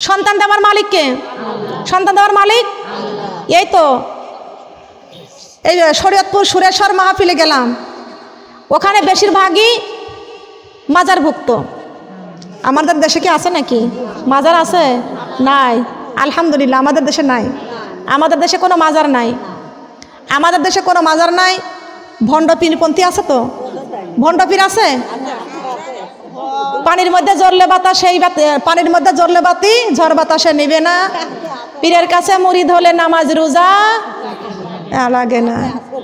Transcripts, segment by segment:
সন্তান দেওয়ার মালিক কে? সন্তান দেওয়ার মালিক এই তো। এই শরীয়তপুর সুরেশ্বর মাহফিলে গেলাম, ওখানে বেশিরভাগই মাজারভুক্ত। আমাদের দেশে কি আছে নাকি মাজার? আছে? নাই। আলহামদুলিল্লাহ আমাদের দেশে নাই। আমাদের দেশে কোনো মাজার নাই। আমাদের দেশে কোনো মাজার নাই। ভণ্ড পীরপন্থী আছে তো? ভণ্ড পীর আছে। পানির মধ্যে জ্বললে বাতাস, সেই পানির মধ্যে জ্বললে বাতি, ঝড় বাতাসে নিবে না। পীরের কাছে মুরিদ হলে নামাজ রোজা লাগে না।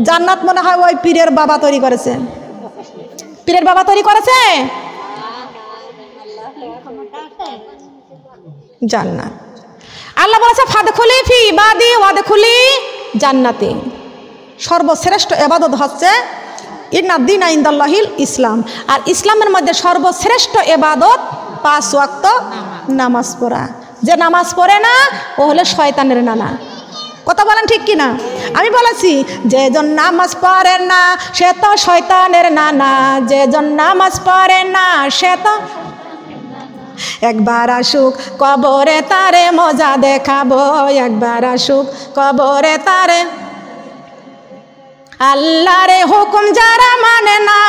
জান্নাত মনে হয় ওই পীরের বাবা তৈরি করেছে। পীরের বাবা তৈরি করেছে জান্নাত। আল্লাহ বলেছে ফাদখুলি ফি ইবাদি ওয়াদখুলি জান্নাতি। সর্বশ্রেষ্ঠ ইবাদত হচ্ছে ইন্নাদ-দীনা ইনদাল্লাহিল ইসলাম। আর ইসলামের মধ্যে সর্বশ্রেষ্ঠ ইবাদত 5 ওয়াক্ত নামাজ পড়া। যে নামাজ পড়ে না ও হলো শয়তানের নানা। কথা বলেন ঠিক কিনা? আমি বলেছি যেজন নামাজ পড়ে না সে তো শয়তানের নানা। যেজন নামাজ পড়ে না সে তো একবার আসুক কবরে তারে মজা দেখাবো। একবার আসুক কবরে তারে। আল্লাহরে হুকুম যারা মানে না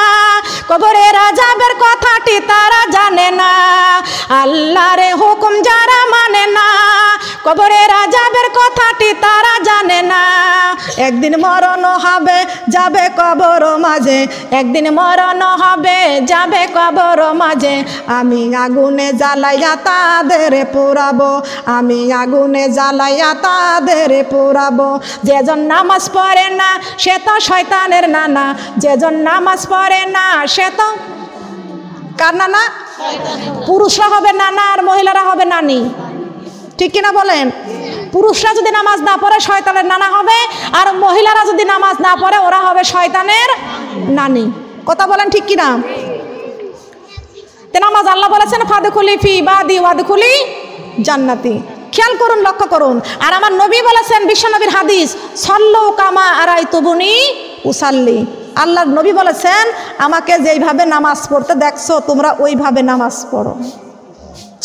কবরের আযাবের কথাটি তারা জানে না। আল্লাহরে হুকুম যারা মানে না কবরের আযাবের কথাটি তারা জানে না। একদিন মরণ হবে যাবে কবর মাঝে। একদিন মরণ হবে যাবে কবর মাঝে। আমি আগুনে জ্বালাইয়া তাদের পোড়াবো। আমি আগুনে জ্বালাইয়া তাদের পোড়াবো। যেজন নামাজ পড়ে না সে তো শয়তানের নানা। যেজন নামাজ পড়ে না সে তো কার নানা? পুরুষরা হবে নানা আর মহিলারা হবে নানি। ঠিক কিনা বলেন? পুরুষরা যদি নামাজ না পড়ে শয়তানের নানা হবে, আর মহিলারা যদি নামাজ না পড়ে ওরা হবে শয়তানের নানি। কথা বলেন ঠিক কিনা? তে নামাজ আল্লাহ বলেছেন ফাদখুলি ফি ইবাদি ওয়াদখুলি জান্নাতি। খেয়াল করুন, লক্ষ্য করুন। আর আমার নবী বলেছেন, বিশ্বনবীর হাদিস, সল্লু কামা আরাইতুমুনি উসাল্লি। আল্লাহর নবী বলেছেন আমাকে যেইভাবে নামাজ পড়তে দেখছো তোমরা ওইভাবে নামাজ পড়ো।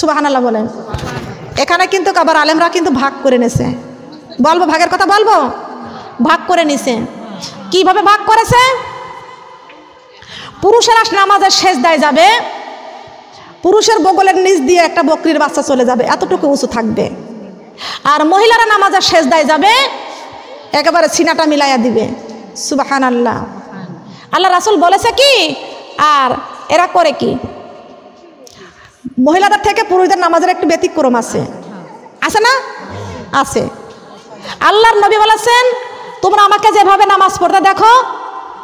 সুবহানাল্লাহ বলেন। এখানে কিন্তু আবার আলেমরা কিন্তু ভাগ করে নিছে। বলবো ভাগের কথা বলবো? ভাগ করে নিছে। কিভাবে ভাগ করেছে? পুরুষেরা নামাজের সেজদায় যাবে, পুরুষের বগলের নিচ দিয়ে একটা বকরির বাচ্চা চলে যাবে, এতটুকু উঁচু থাকবে। আর মহিলারা নামাজের সেজদায় যাবে, একেবারে সিনাটা মিলাইয়া দিবে। সুবহানাল্লাহ। আল্লাহ রাসূল বলেছে কি? আর এরা করে কি? মহিলাদের থেকে পুরুষদের নামাজের একটু ব্যতিক্রম আছে। আছে না? আছে। আল্লাহর নবী বলেছেন তোমরা আমাকে যেভাবে নামাজ পড়তে দেখো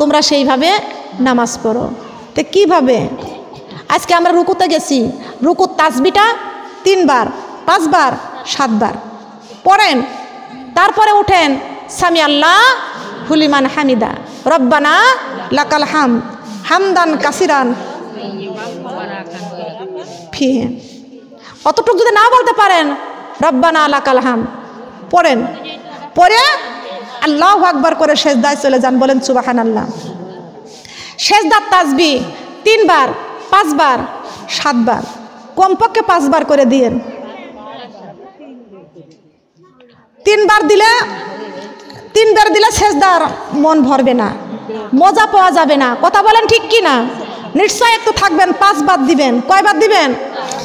তোমরা সেইভাবে নামাজ পড়ো। তো কিভাবে? আজকে আমরা রুকুতে গেছি, রুকুর তাসবিহটা 3 বার, 5 বার, 7 বার পড়েন। তারপরে উঠেন সামি আল্লাহু লিমান হামিদা, রব্বানা লাকাল হামদ, হামদান কাসিরান ফিহি। অতটুকু যদি না বলতে পারেন রব্বানা লাকাল হামদ পড়েন। পরে আল্লাহু আকবার করে সেজদায় চলে যান, বলেন সুবহানাল্লাহ। সেজদার তাসবিহ 3 বার, 5 বার, 7 বার, কমপক্ষে 5 বার করে দিয়েন। 3 বার দিলে সেজদার মন ভরবে না, মজা পাওয়া যাবে না। কথা বলেন ঠিক কি না? নিশ্চয় একটু থাকবেন, 5 বার দিবেন। কয়বার দিবেন?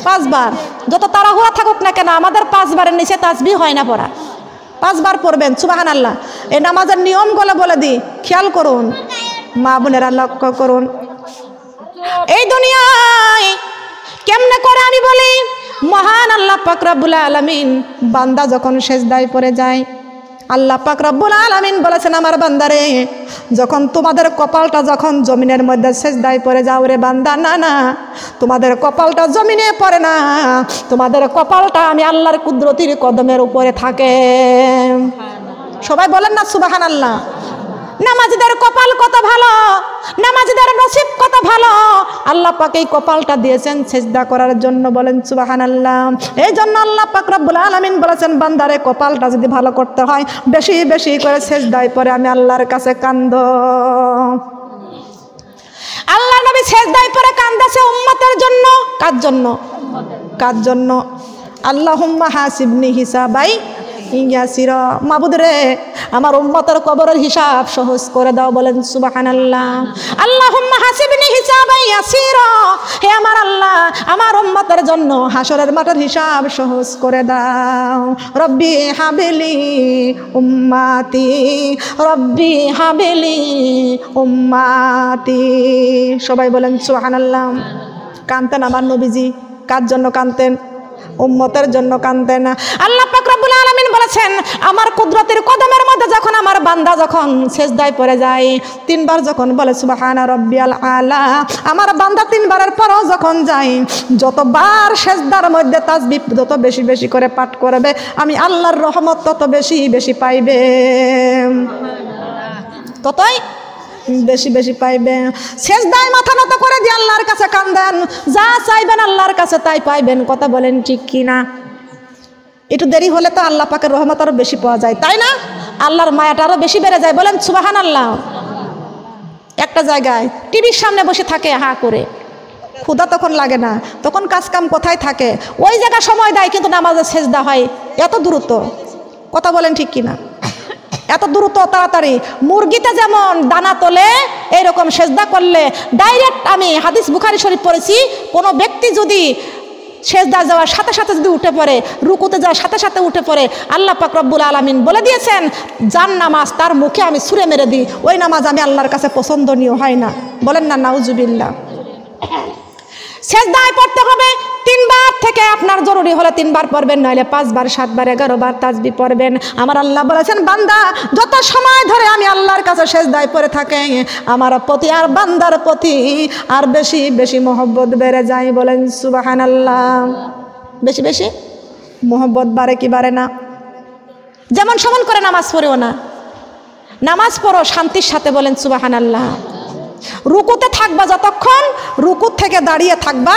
5 বার। যত তাড়াহুড়া থাকুক না কেন আমাদের 5 বারের নিচে তাসবিহ হয় না পড়া। 5 বার পড়বেন। সুবহানাল্লাহ। এই নামাজের নিয়মগুলো বলে দিই, খেয়াল করুন মা বোনেরা, লক্ষ্য করুন। এই দুনিয়ায় কেমনে করে আমি বলি, মহান আল্লাহ পাক রব্বুল আলামিন বান্দা যখন সেজদায় পড়ে যায়, আল্লাহ পাক রব্বুল আলামিন বলেছেন আমার বান্দারে যখন তোমাদের কপালটা যখন জমিনের মধ্যে সেজদায় পড়ে যাও রে বান্দা, না না তোমাদের কপালটা জমিনে পড়ে না, তোমাদের কপালটা আমি আল্লাহর কুদরতির কদমের উপরে থাকে। সবাই বলেন না সুবহানাল্লাহ। নামাজীদের কপাল কত ভালো, নামাজীদের নসিব কত ভালো। আল্লাহ পাক এই কপালটা দিয়েছেন সেজদা করার জন্য, বলেন সুবহানাল্লাহ। এই জন্য আল্লাহ পাক রব্বুল আলামিন বলেছেন বান্দারে কপালটা যদি ভালো করতে হয় বেশি বেশি করে সেজদায় পড়ে আমি আল্লাহর কাছে কান্দো। আল্লাহ নবী সেজদায় পড়ে কান্দাছে উম্মতের জন্য। কার জন্য? কার জন্য? আল্লাহুম্মা হাসিবনি হিসাবাই ইয়াসিরা। মাবুদ রে, আমার উম্মতের কবরের হিসাব সহজ করে দাও, বলেন সুবহানাল্লাহ। আল্লাহুম্মা হাসিবনি হিসাবাই ইয়াসিরা, হে আমার আল্লাহ, আমার উম্মতের জন্য হাসরের মাঠের হিসাব সহজ করে দাও। রব্বি হাবিলি উম্মাতি, রব্বি হাবিলি উম্মাতি। সবাই বলেন সুবহানাল্লাহ। কাঁদতেন আমার নবীজি, কার জন্য কাঁদতেন? উম্মতের জন্য কাঁদতেন। আল্লাহ পাক রব্বুল আলামিন বলেছেন, আমার কুদরতের কদমের মধ্যে যখন আমার বান্দা যখন সেজদায় পড়ে যায়, তিনবার যখন বলে সুবহানা রাব্বিয়াল আলা, আমার বান্দা তিনবারের পরও যখন যায়, যতবার সেজদার মধ্যে তাসবিহ যত বেশি বেশি করে পাঠ করবে, আমি আল্লাহর রহমত তত বেশি বেশি পাইবে, ততই বেশি বেশি পাইবে। সেজদায় মাথা নত করে দিয়ে আল্লাহর কাছে কান্দেন, যা চাইবেন আল্লাহর কাছে তাই পাইবেন। কথা বলেন ঠিক কি না? একটু দেরি হলে তো আল্লাহ পাকের রহমত আরো বেশি পাওয়া যায়, তাই না? আল্লাহর মায়াটা আরো বেশি বেড়ে যায়, বলেন সুবহানাল্লাহ। একটা জায়গায় টিভির সামনে বসে থাকে হা করে, ক্ষুধা তখন লাগে না, তখন কাজ কাম কোথায় থাকে, ওই জায়গায় সময় দেয়, কিন্তু নামাজের সেজদা হয় এত দ্রুত। কথা বলেন ঠিক কিনা? এত দ্রুত তাড়াতাড়ি। মুরগিতে যেমন দানা তোলে, এইরকম সেজদা করলে ডাইরেক্ট, আমি হাদিস বুখারী শরীফ পড়েছি, কোনো ব্যক্তি যদি সেজদা যাওয়ার সাথে সাথে যদি উঠে পড়ে, রুকুতে যাওয়ার সাথে সাথে উঠে পড়ে, আল্লাহ পাক রব্বুল আলামিন বলে দিয়েছেন, যার নামাজ তার মুখে আমি ছুঁড়ে মেরে দিই, ওই নামাজ আমি আল্লাহর কাছে পছন্দনীয় হয় না। বলেন না নাউজুবিল্লাহ। সেজদায় পড়তে হবে তিনবার, থেকে আপনার জরুরি হলে তিনবার পড়বেন, নইলে 5 বার 7 বার 11 বার তাসবিহ পড়বেন। আমার আল্লাহ বলেছেন, বান্দা যত সময় ধরে আমি আল্লাহর কাছে সেজদায় পড়ে থাকে, আমার প্রতি আর বান্দার প্রতি আর বেশি বেশি মহব্বত বেড়ে যায়। বলেন সুবহানাল্লাহ। বেশি বেশি মহব্বত বাড়ে কি বাড়ে না? যেমন সমান করে নামাজ পড়েও না, নামাজ পড়ো শান্তির সাথে, বলেন সুবহানাল্লাহ। রুকুতে থাকবা যতক্ষণ, রুকুর থেকে দাঁড়িয়ে থাকবা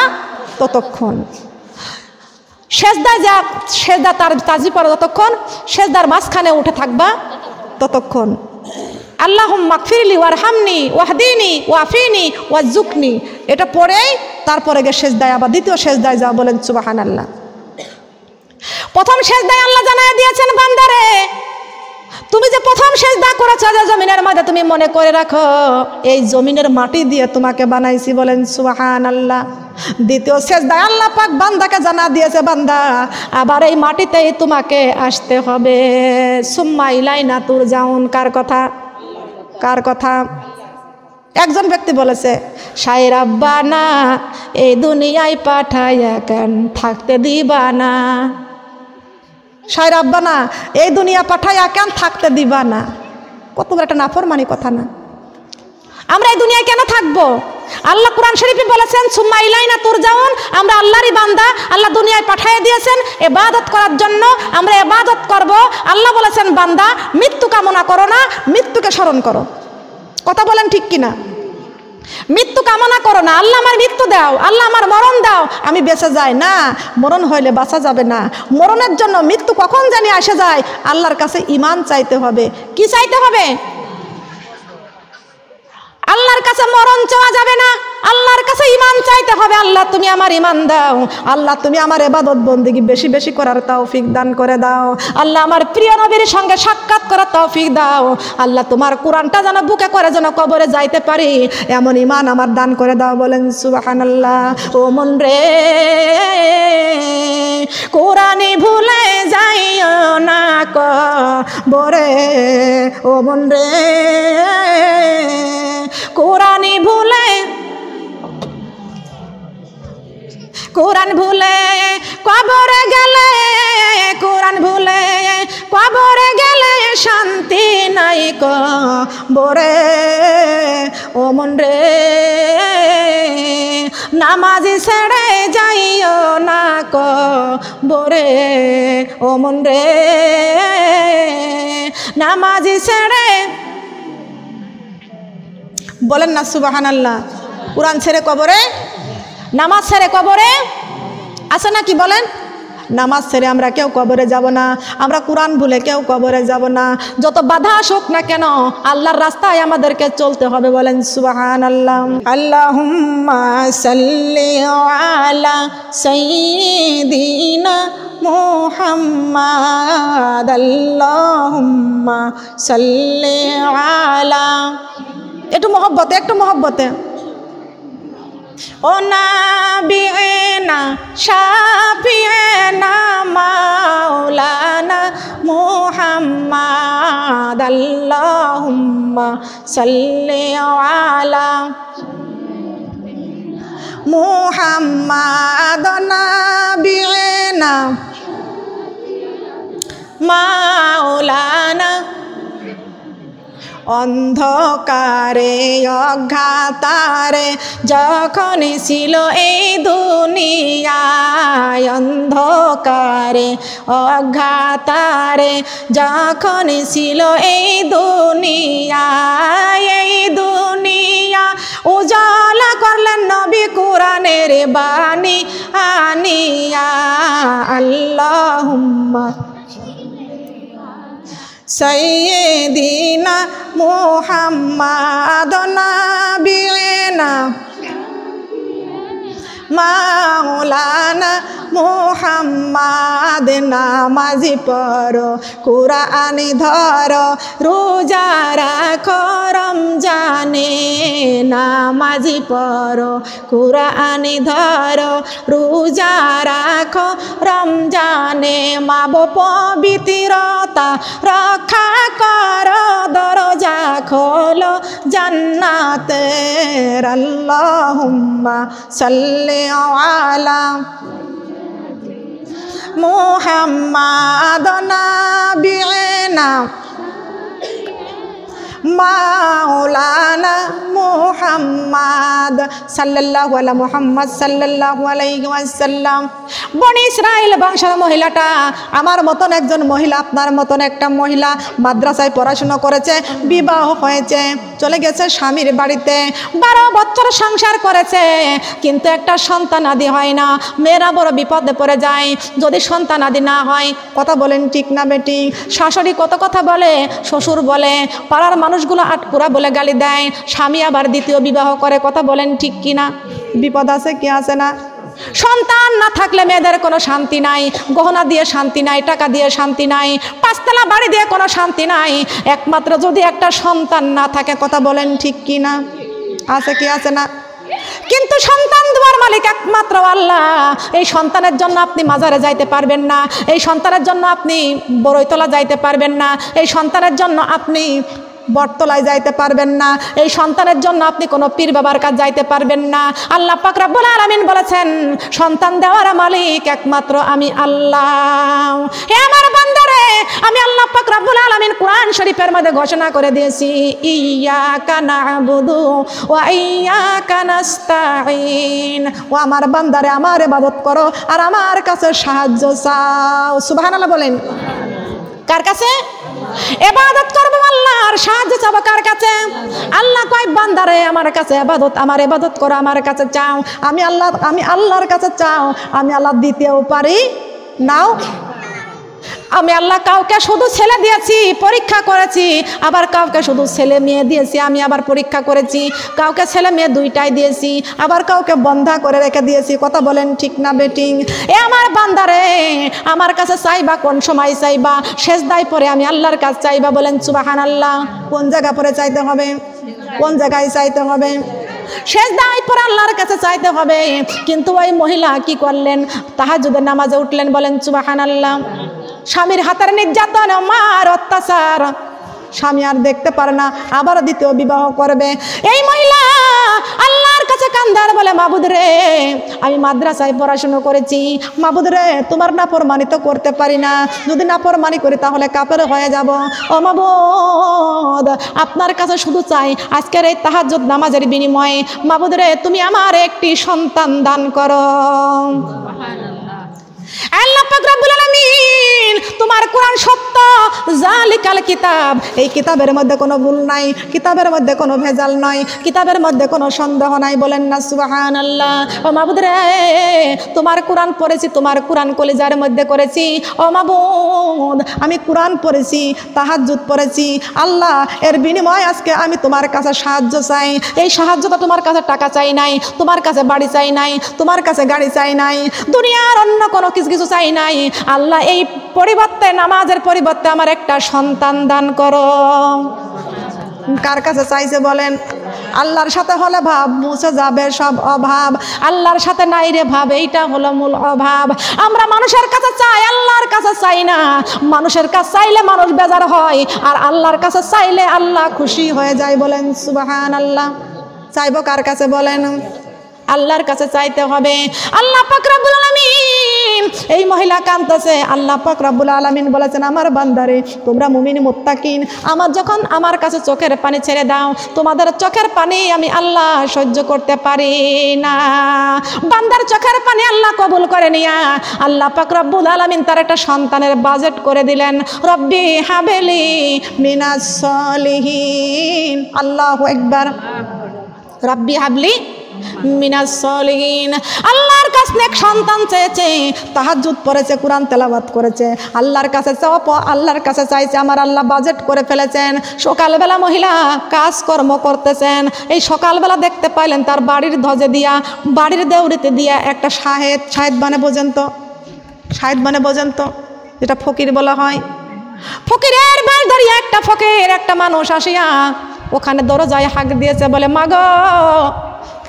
ততক্ষণ। সেজদায় যা সেজদা তার তাসবিহ পড়ো যতক্ষণ, সেজদার মাঝখানে উঠে থাকবা ততক্ষণ। আল্লাহুম্মা গফিরলি ওয়ারহামনি ওয়াহদিনি ওয়াফিনি ওয়ারযুকনি, এটা পড়েই তারপরে গিয়ে সেজদায় আবার দ্বিতীয় সেজদায় যাও, বলেন সুবহানাল্লাহ। প্রথম সেজদায় আল্লাহ জানায় দিয়েছেন, বান্দারে তুমি যে প্রথম সেজদা করেছো যে জমিনের মধ্যে, তুমি মনে করে রাখো এই জমিনের মাটি দিয়ে তোমাকে বানাইছি, বলেন সুবহানাল্লাহ। দ্বিতীয় সেজদায় আল্লাহ পাক বান্দাকে জানা দিয়েছে, বান্দা আবার এই মাটিতেই তোমাকে আসতে হবে। সুম্মা ইলাইনা তুরজাউন, কার কথা? কার কথা? একজন ব্যক্তি বলেছে, শায়ের রাব্বানা এই দুনিয়ায় পাঠাইয়া কেন থাকতে দিবা না, শায়ের রাব্বানা এই দুনিয়া পাঠাইয়া কেন থাকতে দিবা না। কত বড় একটা নাফরমানি কথা না? আমরা এই দুনিয়ায় কেন থাকবো? আল্লাহ কোরআন শরীফে বলেছেন, সুম্মা ইলাইনা তুরজাউন, আমরা আল্লাহরই বান্দা, আল্লাহ দুনিয়ায় পাঠিয়ে দিয়েছেন ইবাদত করার জন্য, আমরা ইবাদত করব। আল্লাহ বলেছেন, বান্দা মৃত্যু কামনা করো না, মৃত্যুকে স্মরণ করো। কথা বলেন ঠিক কিনা? মৃত্যু কামনা করো না, আল্লাহ আমার মৃত্যু দাও, আল্লাহ আমার মরণ দাও, আমি বেঁচে যাই না। মরণ হইলে বাঁচা যাবে না। মরণের জন্য মৃত্যু কখন জানি আসে যায়, আল্লাহর কাছে ঈমান চাইতে হবে। কি চাইতে হবে? আল্লাহর কাছে মরণ চাওয়া যাবে না, আল্লাহর কাছে ঈমান চাইতে হবে। আল্লাহ তুমি আমার ঈমান দাও, আল্লাহ তুমি আমার ইবাদত বন্দেগী বেশি বেশি করার তৌফিক দান করে দাও। আল্লাহ আমার প্রিয় নবীর সঙ্গে সাক্ষাৎ করার তৌফিক দাও। আল্লাহ তোমার কোরআনটা যেন বুকে করে যেন কবরে যাইতে পারি, এমন ঈমান আমার দান করে দাও। বলেন সুবহানাল্লাহ। ও মন রে, কোরআনই ভুলে যাইও না কবরে, ও মন রে, কোরআনই ভুলে, কোরআন ভুলে কবরে গেলে, কোরআন ভুলে কবরে গেলে শান্তি নাই কবরে। ও মন রে, নামাজি ছেড়ে যাইও না কবরে, ও মন রে, নামাজি ছেড়ে, বলেন না সুবহানাল্লাহ। কোরআন ছেড়ে কবরে, নামাজ ছেড়ে কবরে আছে নাকি? বলেন নামাজ ছেড়ে আমরা কেউ কবরে যাব না, আমরা কোরআন ভুলে কেউ কবরে যাব না। যত বাধা আসুক না কেন আল্লাহর রাস্তায় আমাদেরকে চলতে হবে। বলেন সুবহানাল্লাহ। আল্লাহুম্মা সাল্লি আলা সাইয়্যিদিনা মুহাম্মাদ, আল্লাহুম্মা সাল্লি আলা, একটু মহব্বতে ও নাবিয়িনা শাফিয়িনা মাওলানা মুহাম্মাদ, আল্লাহুম্মা সাল্লি আলা মুহাম্মাদ নাবিয়িনা মাওলানা। অন্ধকারে অজ্ঞাতারে যখন ছিল এই দুনিয়ায়, অন্ধকারে অজ্ঞাতারে যখন ছিল এই দুনিয়ায়, এই দুনিয়া উজালা করলেন নবী কোরআনের বাণী আনিয়া। আল্লাহুম্মা সাইয়্যিদিনা মুহাম্মাদ নাবিয়িনা মাওলানা মুহাম্মাদ। নামাজি পড়ো কুরআন ধরো রোজা রাখো রমজানে, নামাজি পড়ো কুরআন ধরো রোজা রাখো রমজানে। মাবো পবিত্রতা রক্ষা করো দরজা খোলো জান্নাতের। আল্লাহুম্মা সাল্লি আলা মুহাম্মাদ নাবিয়িনা মাওলানা মুহাম্মাদ সাল্লাল্লাহু আলা মুহাম্মদ সাল্লাল্লাহু আলাইহি ওয়াসাল্লাম। বনি ইসরাইল বংশের মহিলাটা আমার মতন একজন মহিলা, আপনার মতন একটা মহিলা, মাদ্রাসায় পড়াশোনা করেছে, বিবাহ হয়েছে, চলে গেছে স্বামীর বাড়িতে, 12 বছর সংসার করেছে, কিন্তু একটা সন্তানাদি হয় না। মেয়েরা বড় বিপদে পড়ে যায় যদি সন্তানাদি না হয়। কথা বলেন ঠিক না বেটি? শাশুড়ি কত কথা বলে, শ্বশুর বলে, পাড়ার মানুষগুলো আটকুরা বলে গালি দেয়, স্বামী আবার দ্বিতীয় বিবাহ করে। কথা বলেন ঠিক কিনা? বিপদ আছে কি আছে না? সন্তান না থাকলে মেয়েদের কোনো শান্তি নাই, গহনা দিয়ে শান্তি নাই, টাকা দিয়ে শান্তি নাই, 5 তলা বাড়ি দিয়ে কোনো শান্তি নাই, একমাত্র যদি একটা সন্তান না থাকে। কথা বলেন ঠিক কিনা? আছে কি আছে না? কিন্তু সন্তান দেওয়ার মালিক একমাত্র আল্লাহ। এই সন্তানের জন্য আপনি মাজারে যাইতে পারবেন না, এই সন্তানের জন্য আপনি বড়ইতলা যাইতে পারবেন না, এই সন্তানের জন্য আপনি বটতলায় যাইতে পারবেন না, এই সন্তানের জন্য আপনি কোনো পীর বাবার কাছে যাইতে পারবেন না। আল্লাহ পাক রব্বুল আলামিন বলেছেন সন্তান দেওয়ার মালিক একমাত্র আমি আল্লাহ। হে আমার বান্দারে, আমি আল্লাহ পাক রব্বুল আলামিন কোরআন শরীফের মধ্যে ঘোষণা করে দিয়েছি, ইয়্যাকা না'বুদু ওয়া ইয়্যাকা নাস্তাঈন। ও আমার বান্দারে, আমার ইবাদত করো আর আমার কাছে সাহায্য চাও। সুবহানাল্লাহ বলেন। কার কাছে? ইবাদত করব আল্লাহর, সাহায্য চাবো কার কাছে? আল্লাহ কয় বান্দারে আমার কাছে ইবাদত, আমার ইবাদত করো, আমার কাছে চাও। আমি আল্লাহর কাছে চাও, আমি আল্লাহ দিতেও পারি নাও। আমি আল্লাহ কাউকে শুধু ছেলে দিয়েছি, পরীক্ষা করেছি, আবার কাউকে শুধু ছেলে মেয়ে দিয়েছি, আমি আবার পরীক্ষা করেছি। কাউকে ছেলে মেয়ে দুইটাই দিয়েছি, আবার কাউকে বন্ধা করে রেখে দিয়েছি। কথা বলেন ঠিক না বেটিং? এ আমার বান্দারে, আমার কাছে চাইবা কোন সময় চাইবা? সেজদায় পরে আমি আল্লাহর কাছে চাইবা। বলেন সুবহানাল্লাহ। কোন জায়গা পরে চাইতে হবে? কোন জায়গায় চাইতে হবে? সেজদায় পরে আল্লাহর কাছে চাইতে হবে। কিন্তু ওই মহিলা কি করলেন? তাহাজ্জুদের নামাজে উঠলেন। বলেন সুবহানাল্লাহ। স্বামীর হাতের নির্যাতন, মার অত্যাচার, স্বামী আর দেখতে পারে না, আবার দ্বিতীয় বিবাহ করবে। এই মহিলা আল্লাহর কাছে কান্দার বলে, মাবুদ রে, আমি মাদ্রাসায় পড়াশোনা করেছি, মাবুদ রে, তোমার নাফরমানি তো করতে পারি না, যদি নাফরমানি করি তাহলে কাফের হয়ে যাব। ও মাবুদ, আপনার কাছে শুধু চাই আজকের এই তাহাজ্জুদ নামাজের বিনিময়ে, মাবুদ রে, তুমি আমার একটি সন্তান দান করো। আল্লাহ পাক রব্বুল আলামিন তোমার কোরআন সত্য, যালিকাল কিতাব, এই কিতাবের মধ্যে কোনো ভুল নাই, কিতাবের মধ্যে কোনো ভেজাল নয়, কিতাবের মধ্যে কোনো সন্দেহ নাই। বলেন না সুবহানাল্লাহ। ও মাবুদ রে, তোমার কোরআন পড়েছি, তোমার কোরআন কলিজার মধ্যে করেছি। ও মাবুদ, আমি কোরআন পড়েছি, তাহাজ্জুদ পড়েছি। আল্লাহ, এর বিনিময়ে আজকে আমি তোমার কাছে সাহায্য চাই। এই সাহায্যটা তোমার কাছে টাকা চাই নাই, তোমার কাছে বাড়ি চাই নাই, তোমার কাছে গাড়ি চাই নাই, দুনিয়ার অন্য কোনো কিছু চাই নাই। আল্লাহ, এই পরিবর্তে, নামাজের পরিবর্তে আমার একটা সন্তান দান করো। কার কাছে চাইছে বলেন? আল্লাহর সাথে হলে ভাব মুছে যাবে সব অভাব, আল্লাহর সাথে নাই রে ভাব, এইটা হলো মূল অভাব। আমরা মানুষের কাছে চাই, আল্লাহর কাছে চাই না। মানুষের কাছে চাইলে মানুষ বেজার হয়, আর আল্লাহর কাছে চাইলে আল্লাহ খুশি হয়ে যায়। বলেন সুবহানাল্লাহ। চাইবো কার কাছে বলেন? আল্লাহর কাছে চাইতে হবে। আল্লাহ পাক রব্বুল আলামিন, এই মহিলা কাঁদতেছে, আল্লাহ পাক রব্বুল আলামিন বলেছেন, আমার বান্দারে তোমরা মুমিন মুত্তাকিন, যখন আমার কাছে চোখের পানি ছেড়ে দাও, তোমাদের চোখের পানি আমি আল্লাহ সহ্য করতে পারি না। বান্দার চোখের পানি আল্লাহ কবুল করে নিয়া আল্লাহ পাক রব্বুল আলামিন তার একটা সন্তানের বাজেট করে দিলেন। রব্বি হাবলি মিনাস সলিহিন। আল্লাহু আকবার। রব্বি হাবলি মিনাস সলিহিন। আল্লাহর কাছে নেক সন্তান চেয়েছে, তাহাজ্জুদ পড়েছে, কোরআন তেলাওয়াত করেছে, আল্লাহর কাছে চাওয়া, আল্লাহর কাছে চাইছে, আমার আল্লাহ বাজেট করে ফেলেছেন। সকালবেলা মহিলা কাজকর্ম করতেছেন, এই সকালবেলা দেখতে পাইলেন তার বাড়ির ধ্বজে দিয়া, বাড়ির দেউড়িতে দিয়া একটা শাহেদ মানে বোঝেন তো, শাহেদ মানে বোঝেন তো, যেটা ফকির বলা হয়। ফকিরের বেশ ধরিয়া একটা ফকির, একটা মানুষ আসিয়া ওখানে দরজায় হাঁক দিয়েছে, বলে, মাগো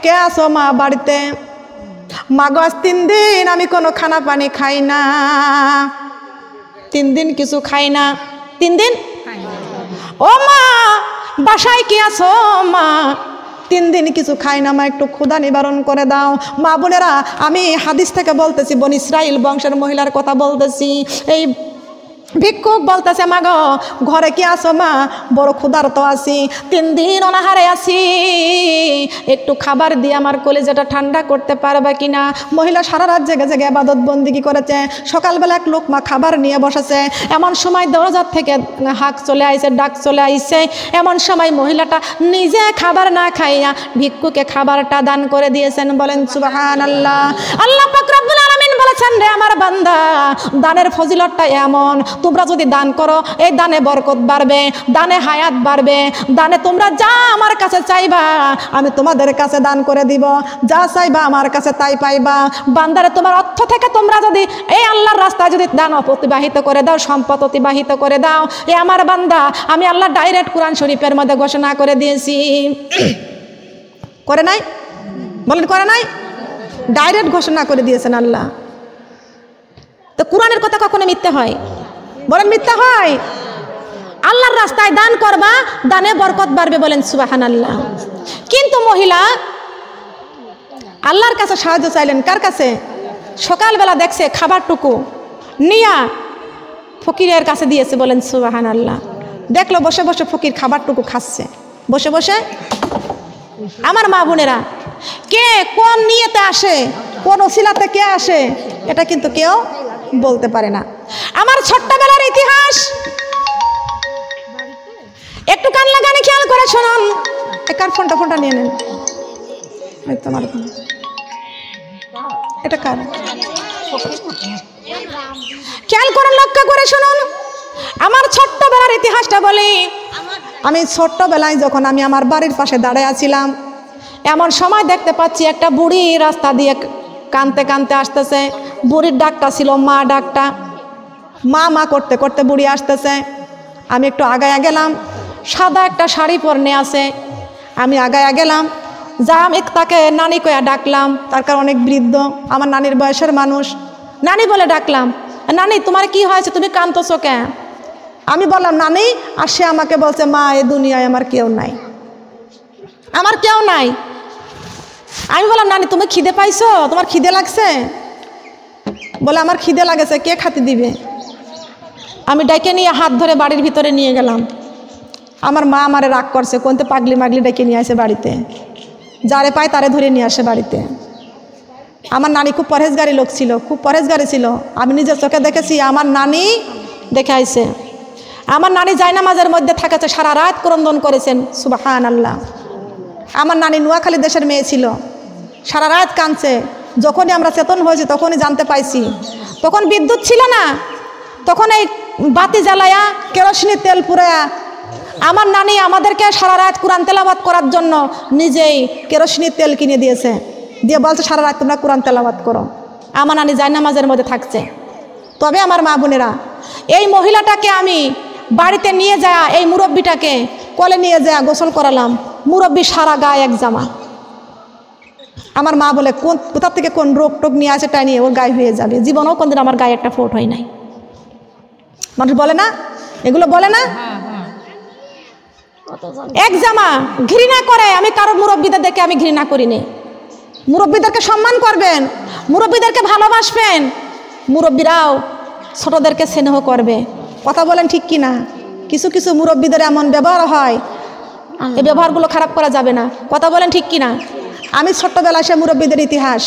কে আসো মা বাড়িতে? মাগো আজ 3 দিন আমি কোনো খানা পানি খাই না, 3 দিন কিছু খাই না। 3 দিন? ও মা বাসায় কি আছো মা? 3 দিন কিছু খাই না মা, একটু ক্ষুধা নিবারণ করে দাও। মা বোনেরা, আমি হাদিস থেকে বলতেছি, বনি ইসরাইল বংশের মহিলার কথা বলতেছি। এই ভিক্ষুক বলতেছে, মা গো ঘরে কি আসো মা? বড় ক্ষুধার্ত আছি, 3 দিন অনাহারে আছি, একটু খাবার দিয়ে আমার কলিজাটা ঠান্ডা করতে পারবে কিনা? মহিলা সারা রাত জেগে জেগে ইবাদত বন্দিগি করেছে, সকালবেলা এক লোকমা খাবার নিয়ে বসেছে। এমন সময় দরজার থেকে হাঁক চলে আইছে, ডাক চলে আইছে। এমন সময় মহিলাটা নিজে খাবার না খাইয়া ভিক্ষুকে খাবারটা দান করে দিয়েছেন। বলেন সুবহানাল্লাহ। আল্লাহ পাক রব্বুল আলামিন বলেছেন, রে আমার বান্দা, দানের ফজিলতটা এমন, তোমরা যদি দান করো এই দানে বরকত বাড়বে, দানে হায়াত বাড়বে, দানে তোমরা যা আমার কাছে চাইবা আমি তোমাদের কাছে দান করে দিব, যা চাইবা আমার কাছে তাই পাইবা। বান্দারে তোমার অর্থ থেকে তোমরা যদি এই আল্লাহর রাস্তায় যদি দান অতিবাহিত করে দাও, সম্পদ অতিবাহিত করে দাও, এ আমার বান্দা, আমি আল্লাহ ডাইরেক্ট কোরআন শরীফের মধ্যে ঘোষণা করে দিয়েছি। করে নাই? বলেন করে নাই? ডাইরেক্ট ঘোষণা করে দিয়েছেন আল্লাহ। তো কোরআনের কথা কখনো মিথ্যে হয়? বলেন মিথ্যা হয়? আল্লাহর রাস্তায় দান করবা, দানে বরকত বাড়বে। বলেন সুবহানাল্লাহ। কিন্তু মহিলা আল্লাহর কাছে সাহায্য চাইলেন, কার কাছে? সকালবেলা দেখছে খাবারটুকু নিয়া ফকিরের কাছে দিয়েছে। বলেন সুবহানাল্লাহ। দেখলো বসে বসে ফকির খাবারটুকু খাচ্ছে, বসে বসে। আমার মা বোনেরা, কে কোন নিয়তে আসে, কোন ওসিলাতে কে আসে, এটা কিন্তু কেউ বলতে পারে না। আমার ছোট্টবেলার ইতিহাস একটু কান লাগানি খেয়াল করে শুনুন। কার ফোনটা নিয়ে নেন, তোমার ফোন, এটা কার? খেয়াল করে লক্ষ্য করে শুনুন। আমার ছোট্টবেলার ইতিহাসটা বলি। আমি ছোট্টবেলায় যখন আমি আমার বাড়ির পাশে দাঁড়ায় আছিলাম, এমন সময় দেখতে পাচ্ছি একটা বুড়ি রাস্তা দিয়ে কানতে কানতে আসতেছে। বুড়ির ডাকটা ছিল মা ডাকটা, মা মা করতে করতে বুড়ি আসতেছে। আমি একটু আগায়া গেলাম, সাদা একটা শাড়ি পরনে আছে। আমি আগায়া গেলাম, যা আমি তাকে নানি কয়া ডাকলাম, তার কারণ অনেক বৃদ্ধ, আমার নানির বয়সের মানুষ। নানি বলে ডাকলাম, নানি তোমার কি হয়েছে, তুমি কাঁদতেছো কেন? আমি বললাম নানি, আর সে আমাকে বলছে, মা এই দুনিয়ায় আমার কেউ নাই, আমার কেউ নাই। আমি বললাম নানি তুমি খিদে পাইছো, তোমার খিদে লাগছে? বলে আমার খিদে লাগেছে, কে খাতে দিবে? আমি ডাইকে নিয়ে হাত ধরে বাড়ির ভিতরে নিয়ে গেলাম। আমার মা আমারে রাগ করছে, কোনতে পাগলি মাগলি ডেকে নিয়ে আসে বাড়িতে, যারে পায় তারে ধরে নিয়ে আসে বাড়িতে। আমার নানি খুব পরহেজগারি লোক ছিল, খুব পরহেজগারি ছিল। আমি নিজের চোখে দেখেছি, আমার নানি দেখে আইছে। আমার নানি জায়নামাজের মধ্যে থাকেছে, সারা রাত ক্রন্দন করেছেন, সুবহানাল্লাহ। আমার নানি নোয়াখালী দেশের মেয়ে ছিল, সারা রাত কাঁদছে। যখনই আমরা চেতন হয়েছি তখনই জানতে পাইছি, তখন বিদ্যুৎ ছিল না, তখন এই বাতি জ্বালায়া কেরোসিনের তেল পুরায়া আমার নানি আমাদেরকে সারা রাত কোরআন তেলাওয়াত করার জন্য নিজেই কেরোসিনের তেল কিনে দিয়েছে, দিয়ে বলছে সারা রাত তোমরা কোরআন তেলাওয়াত করো। আমার নানি জায়নামাজের মধ্যে থাকছে। তবে আমার মা বোনেরা, এই মহিলাটাকে আমি বাড়িতে নিয়ে যায়, এই মুরব্বিটাকে কোলে নিয়ে যায় গোসল করালাম। মুরব্বি সারা গায়ে এক জামা। আমার মা বলে কোথা থেকে কোন রোগ টোগ নিয়ে আসে টাই নিয়ে ওর গায়ে হয়ে যাবে। জীবনেও কোনদিন আমার গায়ে একটা ফোট হয় নাই। মানুষ বলে না, এগুলো বলে না, এক জামা ঘৃণা করে। আমি কারো মুরব্বিদের দেখে আমি ঘৃণা করিনি। মুরব্বিদেরকে সম্মান করবেন, মুরব্বিদেরকে ভালোবাসবেন, মুরব্বিরাও ছোটদেরকে স্নেহ করবে। কথা বলেন ঠিক কি না? কিছু কিছু মুরব্বিদের এমন ব্যবহার হয়, এই ব্যবহারগুলো খারাপ করা যাবে না। কথা বলেন ঠিক কি না? আমি ছোট্টবেলায় সে মুরব্বিদের ইতিহাস,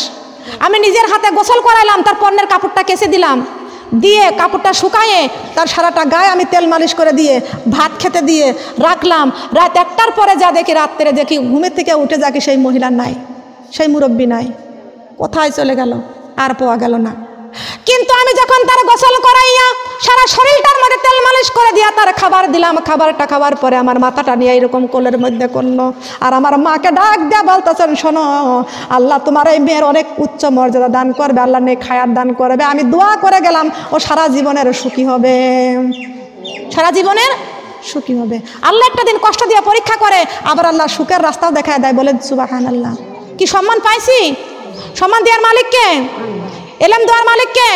আমি নিজের হাতে গোসল করাইলাম, তার পণ্যের কাপড়টা কেচে দিলাম, দিয়ে কাপড়টা শুকায়ে তার সারাটা গায়ে আমি তেল মালিশ করে দিয়ে ভাত খেতে দিয়ে রাখলাম। রাত 1টার পরে যা দেখি, রাত্রে দেখি ঘুমের থেকে উঠে যাকে সেই মহিলা নাই, সেই মুরব্বি নাই, কোথায় চলে গেল আর পাওয়া গেল না। কিন্তু আমি যখন তার গোসল করাইয়া সারা শরীরটার মধ্যে তেল মালিশ করে দিয়া তার খাবার দিলাম, খাবারটা খাবার পরে আমার মাথাটা নিয়ে এরকম কোলের মধ্যে করলো, আর আমার মাকে ডাক দেয়া বলতেছেন, শোনো আল্লাহ তোমার এই মেয়ের অনেক উচ্চ মর্যাদা দান করবে, আল্লাহ নেক হায়াত দান করবে। আমি দোয়া করে গেলাম ও সারা জীবনের সুখী হবে, সারা জীবনের সুখী হবে। আল্লাহ একটা দিন কষ্ট দিয়ে পরীক্ষা করে, আবার আল্লাহ সুখের রাস্তাও দেখায় দেয়। বলে সুবহানাল্লাহ। কি সম্মান পাইছি? সম্মান দেওয়ার মালিককে, এলেম দেওয়ার মালিককে।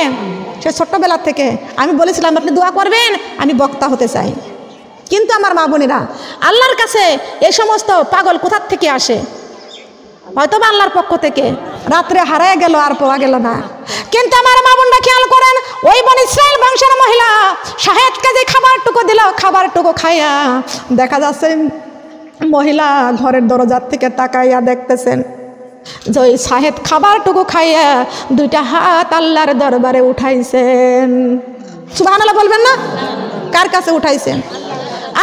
সে ছোট্টবেলার থেকে আমি বলেছিলাম আপনি দোয়া করবেন, আমি বক্তা হতে চাই। কিন্তু আমার মা বোনেরা, আল্লাহর কাছে এই সমস্ত পাগল কোথার থেকে আসে? হয়তো বা আল্লাহর পক্ষ থেকে। রাত্রে হারায় গেল আর পাওয়া গেল না। কিন্তু আমার মা বোনরা খেয়াল করেন, ওই বনি ইসরাইল বংশের মহিলা শাহেদকে যে খাবারটুকু দিল, খাবারটুকু খাইয়া দেখা যাচ্ছে মহিলা ঘরের দরজার থেকে তাকাইয়া দেখতেছেন যে ওই শাহেদ খাবারটুকু খাইয়া 2টা হাত আল্লাহর দরবারে উঠাইছেন। সুবহানাল্লাহ বলবেন না? কার কাছে উঠাইছেন?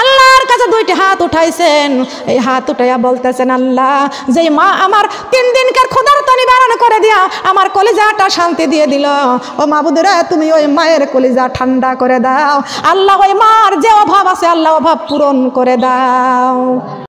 আল্লাহর কাছে 2টি হাত উঠাইছেন। এই হাত উঠাইয়া বলতেছেন, আল্লাহ যে মা আমার 3 দিনকার ক্ষুধার্ত নিবারণ করে দিয়া আমার কলিজাটা শান্তি দিয়ে দিল, ও মাবুদেরা তুমি ওই মায়ের কলিজা ঠান্ডা করে দাও। আল্লাহ ওই মার যে অভাব আছে আল্লাহ অভাব পূরণ করে দাও।